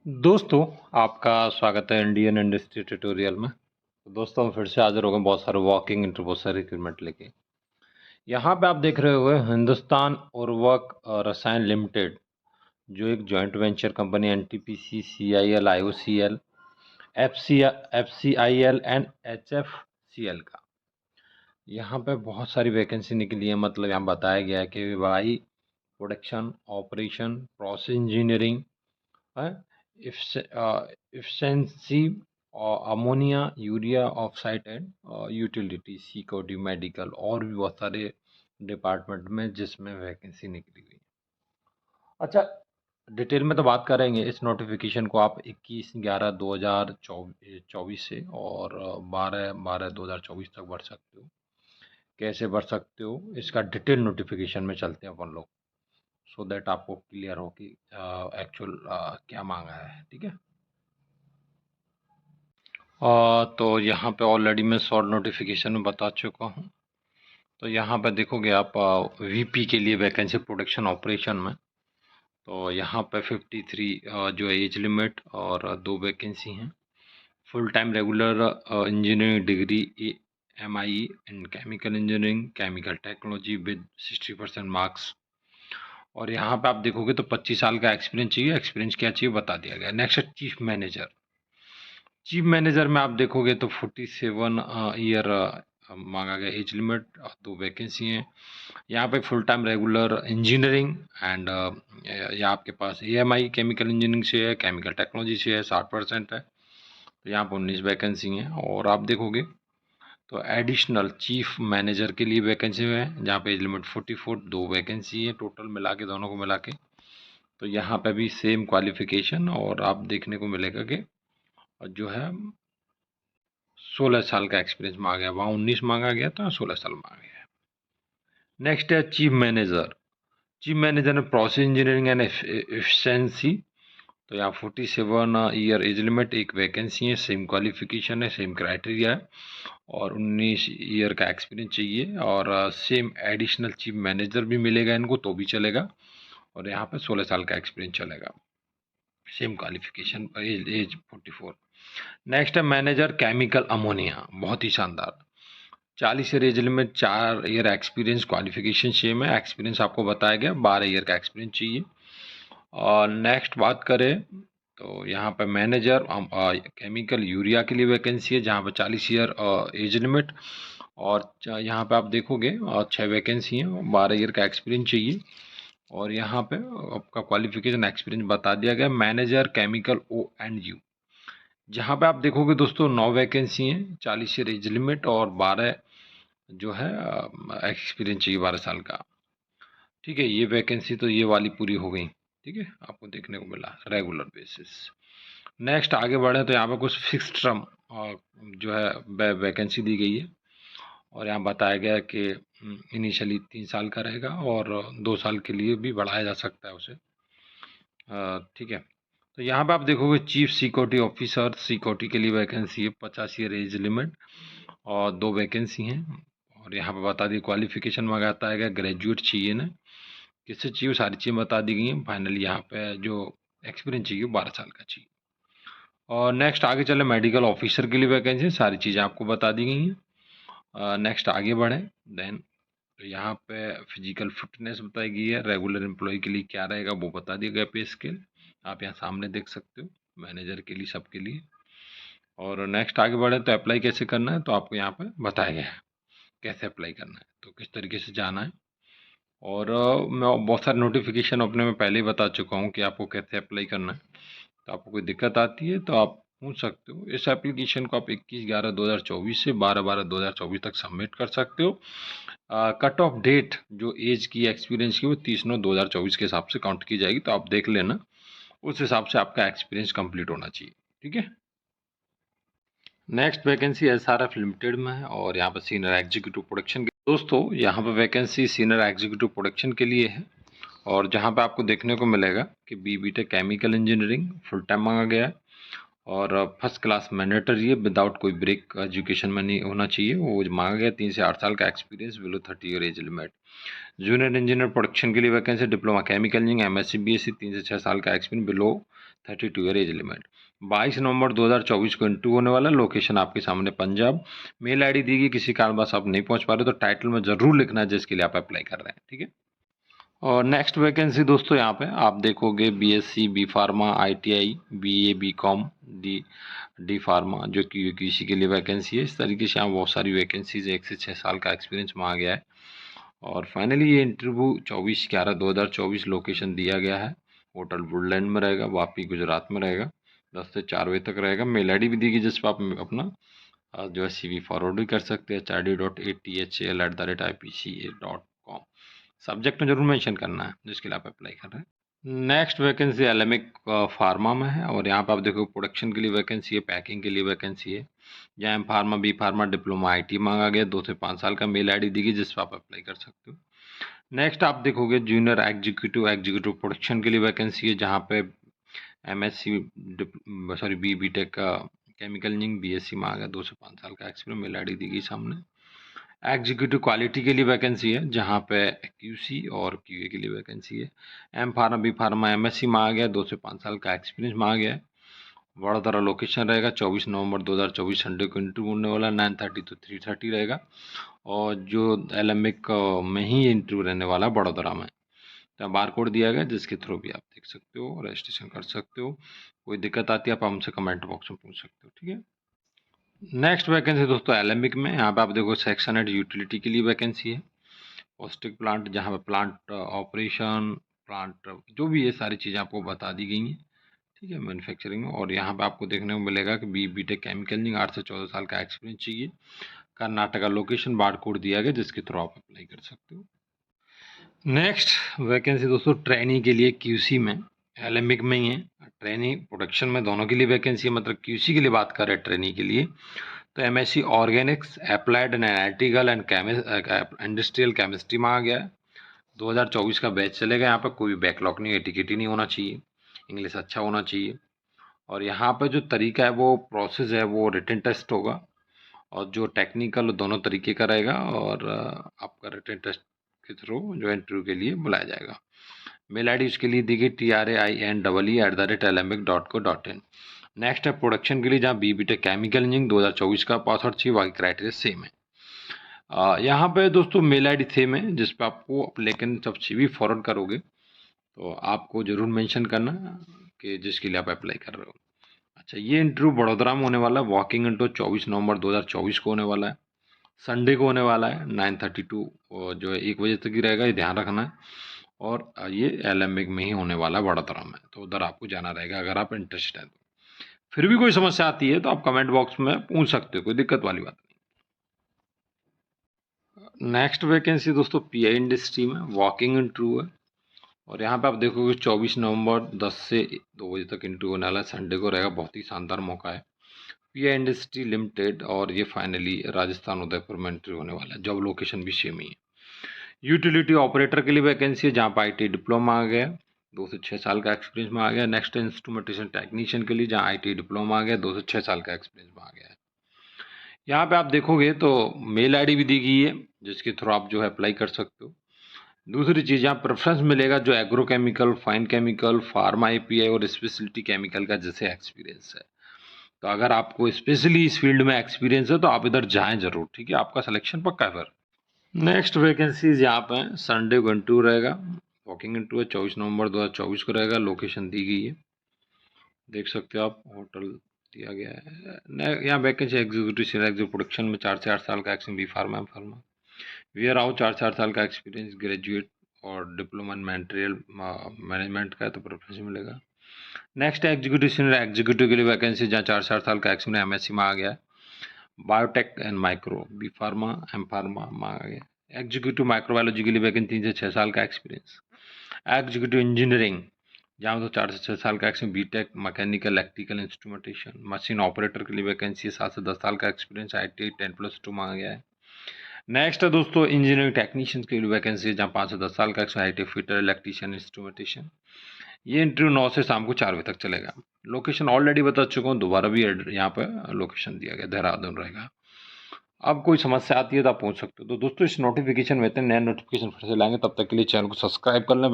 दोस्तों, आपका स्वागत है इंडियन इंडस्ट्री ट्यूटोरियल में। तो दोस्तों, हम फिर से हाजिर हो गए बहुत सारे वॉकिंग इंटरव्यू से रिक्रूटमेंट लेके। यहाँ पे आप देख रहे होंगे हिंदुस्तान उर्वरक रसायन लिमिटेड, जो एक joint venture company NTPC, CIL, IOCL, FCIL and HFCL का। यहाँ पे बहुत सारी वैकेंसी निकली है। मतलब यहाँ बताया गया है कि वाई production, operation, process engineering, efficiency, ammonia, urea oxide and utility, security, medical और भी बहुत सारे डिपार्टमेंट में जिसमें वैकेंसी निकली हुई है। अच्छा, डिटेल में तो बात करेंगे। इस नोटिफिकेशन को आप 21/11/2024 से और 12/12/2024 तक भर सकते हो। कैसे भर सकते हो, इसका डिटेल नोटिफिकेशन में चलते हैं अपन लोग, सो दैट आपको क्लियर हो कि एक्चुअल क्या मांगा है। ठीक है। तो यहाँ पे ऑलरेडी मैं शॉर्ट नोटिफिकेशन में बता चुका हूँ। तो यहाँ पे देखोगे आप वीपी के लिए वैकेंसी प्रोडक्शन ऑपरेशन में। तो यहाँ पे 53 जो है एज लिमिट और 2 वैकेंसी हैं। Full time regular engineering degree MIE in chemical engineering, chemical technology with 60% marks. और यहाँ पे आप देखोगे तो 25 साल का एक्सपीरियंस चाहिए। एक्सपीरियंस क्या चाहिए बता दिया गया। नेक्स्ट है चीफ मैनेजर। चीफ मैनेजर में आप देखोगे तो 47 ईयर मांगा गया एज लिमिट, 2 वैकेंसी हैं। यहाँ पे full time regular engineering and यहाँ आपके पास AMI केमिकल इंजीनियरिंग से है, केमिकल टेक्नोलॉजी से है, 60% है। तो यहाँ पर 19 वैकेंसी हैं। और आप देखोगे तो एडिशनल चीफ मैनेजर के लिए वैकेंसी है, जहाँ पे एज लिमिट 44, 2 वैकेंसी है टोटल मिला के, दोनों को मिला के। तो यहाँ पे भी सेम क्वालिफिकेशन और आप देखने को मिलेगा कि जो है 16 साल का एक्सपीरियंस मांगा गया। वहाँ 19 मांगा गया था, 16 साल मांगा गया। नेक्स्ट है चीफ मैनेजर। चीफ मैनेजर में प्रोसेस इंजीनियरिंग एंड एफिशिएंसी। तो यहाँ 47 ईयर एज लिमिट, 1 वैकेंसी है, सेम क्वालिफिकेशन है, सेम क्राइटेरिया है और 19 ईयर का एक्सपीरियंस चाहिए। और सेम एडिशनल चीफ मैनेजर भी मिलेगा इनको तो भी चलेगा। और यहाँ पे 16 साल का एक्सपीरियंस चलेगा, सेम क्वालिफिकेशन, एज 44। नेक्स्ट है मैनेजर केमिकल अमोनिया, बहुत ही शानदार। 40 year age limit, 4 year experience, qualification same है। एक्सपीरियंस आपको बताया गया 12 ईयर का एक्सपीरियंस चाहिए। और नेक्स्ट बात करें तो यहाँ पे मैनेजर केमिकल यूरिया के लिए वैकेंसी है, जहाँ पे 40 ईयर एज लिमिट। और यहाँ पे आप देखोगे 6 वैकेंसी हैं, 12 ईयर का एक्सपीरियंस चाहिए। और यहाँ पे आपका क्वालिफिकेशन एक्सपीरियंस बता दिया गया। मैनेजर केमिकल O&U, जहाँ पे आप देखोगे दोस्तों 9 वैकेंसी हैं, 40 ईयर एज लिमिट और 12 जो है एक्सपीरियंस चाहिए 12 साल का। ठीक है, ये वैकेंसी तो ये वाली पूरी हो गई। ठीक है, आपको देखने को मिला रेगुलर बेसिस। नेक्स्ट आगे बढ़े तो यहाँ पे कुछ फिक्स टर्म जो है वैकेंसी दी गई है। और यहाँ बताया गया कि इनिशियली 3 साल का रहेगा और 2 साल के लिए भी बढ़ाया जा सकता है उसे। ठीक है, तो यहाँ पे आप देखोगे चीफ सिक्योरिटी ऑफिसर, सिक्योरिटी के लिए वैकेंसी है, 50 ईयर एज लिमिट और 2 वैकेंसी हैं। और यहाँ पे बता दी क्वालिफिकेशन मंगाता है, ग्रेजुएट चाहिए ना, किससे चाहिए, सारी चीज़ें बता दी गई हैं। फाइनली यहाँ पे जो एक्सपीरियंस चाहिए 12 साल का चाहिए। और नेक्स्ट आगे चले, मेडिकल ऑफिसर के लिए वैकेंसी, सारी चीज़ें आपको बता दी गई हैं। नेक्स्ट आगे बढ़े देन तो यहाँ पे फिजिकल फिटनेस बताई गई है। रेगुलर एम्प्लॉय के लिए क्या रहेगा वो बता दिया गया, पे स्केल आप यहाँ सामने देख सकते हो, मैनेजर के लिए, सबके लिए। और नेक्स्ट आगे बढ़े तो अप्लाई कैसे करना है, तो आपको यहाँ पे बताया गया है कैसे अप्लाई करना है, तो किस तरीके से जाना है। और मैं बहुत सारे नोटिफिकेशन अपने में पहले ही बता चुका हूँ कि आपको कैसे अप्लाई करना है। तो आपको कोई दिक्कत आती है तो आप पूछ सकते हो। इस एप्लीकेशन को आप 21/11/2024 से 12/12/2024 तक सबमिट कर सकते हो। कट ऑफ डेट जो एज की, एक्सपीरियंस की, वो 30/9/2024 के हिसाब से काउंट की जाएगी। तो आप देख लेना, उस हिसाब से आपका एक्सपीरियंस कंप्लीट होना चाहिए। ठीक है। नेक्स्ट वैकेंसी SRF लिमिटेड में है और यहाँ पर सीनियर एग्जीक्यूटिव प्रोडक्शन। दोस्तों, यहाँ पर वैकेंसी सीनियर एग्जीक्यूटिव प्रोडक्शन के लिए है और जहाँ पे आपको देखने को मिलेगा कि BTech chemical engineering full time मांगा गया है और फर्स्ट क्लास मैंडेटरी है, विदाउट कोई ब्रेक एजुकेशन में नहीं होना चाहिए, वो मांगा गया। 3 से 8 साल का experience, below 30 year age limit. Junior engineer production के लिए vacancy, diploma chemical engineering, MSc BSc, 3 से 6 साल का experience, below 32 year age limit. 22 नवंबर 2024 को इंटरव्यू होने वाला। लोकेशन आपके सामने पंजाब। मेल आईडी दी गई, किसी कारणवश आप नहीं पहुंच पा रहे तो टाइटल में जरूर लिखना है जिसके लिए आप अप्लाई कर रहे हैं, ठीक है। और नेक्स्ट वैकेंसी दोस्तों यहाँ पे आप देखोगे BSc, B pharma, ITI, BA, BCom, D pharma, जो कि यूजीसी के लिए वैकेंसी है। इस तरीके से यहाँ बहुत सारी वैकेंसीज 1 से 6 साल का एक्सपीरियंस मांगा गया है। और फाइनली ये इंटरव्यू 24/11/2024 लोकेशन दिया गया है। होटल वुडलैंड में रहेगा, वापी गुजरात में रहेगा। 10 से 4 बजे तक रहेगा। मेल आई डी भी दी गई जिस पर आप अपना जो है CV फॉरवर्ड भी कर सकते हैं, hid.athal@ipca.com। सब्जेक्ट में जरूर मेंशन करना है जिसके लिए आप अप्लाई कर रहे हैं। नेक्स्ट वैकेंसी एलेमिक फार्मा में है। और यहाँ पे आप देखो प्रोडक्शन के लिए वैकेंसी है, पैकिंग के लिए वैकेंसी है। जहाँ M pharma, B pharma, diploma, IT मांगा गया। 2 से 5 साल का मेल आई डी दी गई जिस पर आप अप्लाई कर सकते हो। नेक्स्ट आप देखोगे जूनियर एग्जीक्यूटिव प्रोडक्शन के लिए वैकेंसी है, जहाँ पे MSc BTech का केमिकल इंजीनियरिंग BSc मांगा गया। 2 से 5 साल का एक्सपीरियंस, मेल आई डी दी गई सामने। एग्जीक्यूटिव क्वालिटी के लिए वैकेंसी है, जहाँ पे QC और QA के लिए वैकेंसी है। M pharma, B pharma, MSc मांगा गया। 2 से 5 साल का एक्सपीरियंस मांगा गया है। वडोदरा लोकेशन रहेगा। 24 नवंबर 2024 संडे को इंटरव्यू होने वाला। 9:30 to 3:30 रहेगा। और जो एलेमिक में ही इंटरव्यू रहने वाला है वडोदरा में। तो बार कोड दिया गया जिसके थ्रू भी आप देख सकते हो, रजिस्ट्रेशन कर सकते हो। कोई दिक्कत आती है आप हमसे कमेंट बॉक्स में पूछ सकते हो, ठीक है। नेक्स्ट वैकेंसी दोस्तों एलेमिक में, यहाँ पे आप देखो सेक्शन हेड यूटिलिटी के लिए वैकेंसी है। पॉस्टिक प्लांट, जहाँ पे प्लांट ऑपरेशन, प्लांट जो भी ये सारी चीज़ें आपको बता दी गई हैं, ठीक है, मैन्युफैक्चरिंग में। और यहाँ पे आपको देखने को मिलेगा कि BTech केमिकल इंजीनियरिंग 8 से 14 साल का एक्सपीरियंस चाहिए। कर्नाटका लोकेशन, बार कोड दिया गया जिसके थ्रू आप अप्लाई कर सकते हो। नेक्स्ट वैकेंसी दोस्तों ट्रेनी के लिए QC में, एलेमिक में ही है। ट्रेनी प्रोडक्शन में दोनों के लिए वैकेंसी है, मतलब QC के लिए बात कर रहे हैं ट्रेनी के लिए तो MSc Organics, applied and analytical and industrial chemistry में आ गया है। 2024 का बैच चलेगा। यहाँ पर कोई बैकलॉग नहीं है, टिकट ही नहीं होना चाहिए, इंग्लिश अच्छा होना चाहिए। और यहाँ पर जो तरीका है वो प्रोसेस है वो रिटन टेस्ट होगा, और जो टेक्निकल दोनों तरीके का रहेगा। और आपका रिटन टेस्ट के थ्रू जो इंटरव्यू के लिए बुलाया जाएगा। मेल आई डी उसके लिए दी गई TRAINEE@alembic.co.in। नेक्स्ट है प्रोडक्शन के लिए, जहाँ BTech केमिकल इंजीनियरिंग 2024 का पास आउट चाहिए, बाकी क्राइटेरिया सेम है। यहाँ पे दोस्तों मेल आई डी सेम है जिस पे आपको, लेकिन जब CV फॉरवर्ड करोगे तो आपको जरूर मेंशन करना कि जिसके लिए आप अप्लाई कर रहे हो। अच्छा, ये इंटरव्यू बड़ोदरा में होने वाला है। वॉकिंग इंटरव्यू 24 नवंबर 2024 को होने वाला है, संडे को होने वाला है। 9:32 जो है 1 बजे तक ही रहेगा, ये ध्यान रखना है। और ये एलेमिक में ही होने वाला है वडोदरा में, तो उधर आपको जाना रहेगा अगर आप इंटरेस्टेड हैं तो। फिर भी कोई समस्या आती है तो आप कमेंट बॉक्स में पूछ सकते हो, कोई दिक्कत वाली बात नहीं। नेक्स्ट वैकेंसी दोस्तों PI इंडस्ट्री में, वॉकिंग इंटरव्यू है। और यहाँ पे आप देखोगे 24 नवंबर 10 से 2 बजे तक इंटरव्यू होने वाला है, संडे को रहेगा। बहुत ही शानदार मौका है। PI इंडस्ट्री लिमिटेड, और ये फाइनली राजस्थान उदयपुर में इंटरव्यू होने वाला है। जॉब लोकेशन भी सेम ही है। यूटिलिटी ऑपरेटर के लिए वैकेंसी है, जहाँ पर IT डिप्लोमा आ गया, 2 से 6 साल का एक्सपीरियंस में आ गया। नेक्स्ट इंस्ट्रूमेंटेशन टेक्नीशियन के लिए, जहाँ IT डिप्लोमा आ गया, 2 से 6 साल का एक्सपीरियंस में आ गया है। यहाँ पे आप देखोगे तो मेल आई डी भी दी गई है जिसके थ्रू आप जो है अप्लाई कर सकते हो। दूसरी चीज़, यहाँ प्रेफरेंस मिलेगा जो agrochemical, fine chemical, pharma API और स्पेशलिटी केमिकल का जैसे एक्सपीरियंस है। तो अगर आपको स्पेशली इस फील्ड में एक्सपीरियंस है तो आप इधर जाएं जरूर, ठीक है, आपका सिलेक्शन पक्का है फिर। नेक्स्ट वैकेंसीज यहाँ पे संडे को इंटरव्यू रहेगा। वॉकिंग इंटरव्यू 24 नवंबर 2024 को रहेगा। लोकेशन दी गई है, देख सकते हो आप, होटल दिया गया है। यहाँ vacancy executive senior executive production में 4 से 8 साल का experience, B pharma, M pharma, warehouse 4 से 8 साल का एक्सपीरियंस, ग्रेजुएट और डिप्लोमा इन मटेरियल मैनेजमेंट का है तो प्रेफरेंस मिलेगा। नेक्स्ट एग्जीक्यूटिव सीनियर एग्जीक्यूटिव के लिए वैकेंसी, जहाँ 4 से 8 साल का एक्सपीरियंस MSc में आ गया है। Biotech and micro, B pharma, M pharma में आ गया। एग्जीक्यूटिव माइक्रोबायोलॉजी के लिए वैकेंसी 3 से 6 साल का एक्सपीरियंस। एग्जीक्यूटिव इंजीनियरिंग, जहाँ तो 4 से 6 साल का experience, BTech mechanical electrical instrumentation. Machine operator के लिए वैकेंसी 7 से 10 साल का एक्सपीरियंस, ITI 10+2 मांगा गया है। नेक्स्ट है दोस्तों इंजीनियरिंग टेक्नीशियन के लिए वैकेंसी है, जहाँ 5 से 10 साल का experience, ITI fitter, electrician, instrumentation. ये इंटरव्यू 9 से शाम को 4 बजे तक चलेगा। लोकेशन ऑलरेडी बता चुका हूँ, दोबारा भी यहाँ पर लोकेशन दिया गया, देहरादून रहेगा। अब कोई समस्या आती है तो आप पूछ सकते हो। तो दोस्तों इस नोटिफिकेशन में नए नोटिफिकेशन फिर से लाएंगे, तब तक के लिए चैनल को सब्सक्राइब कर लें।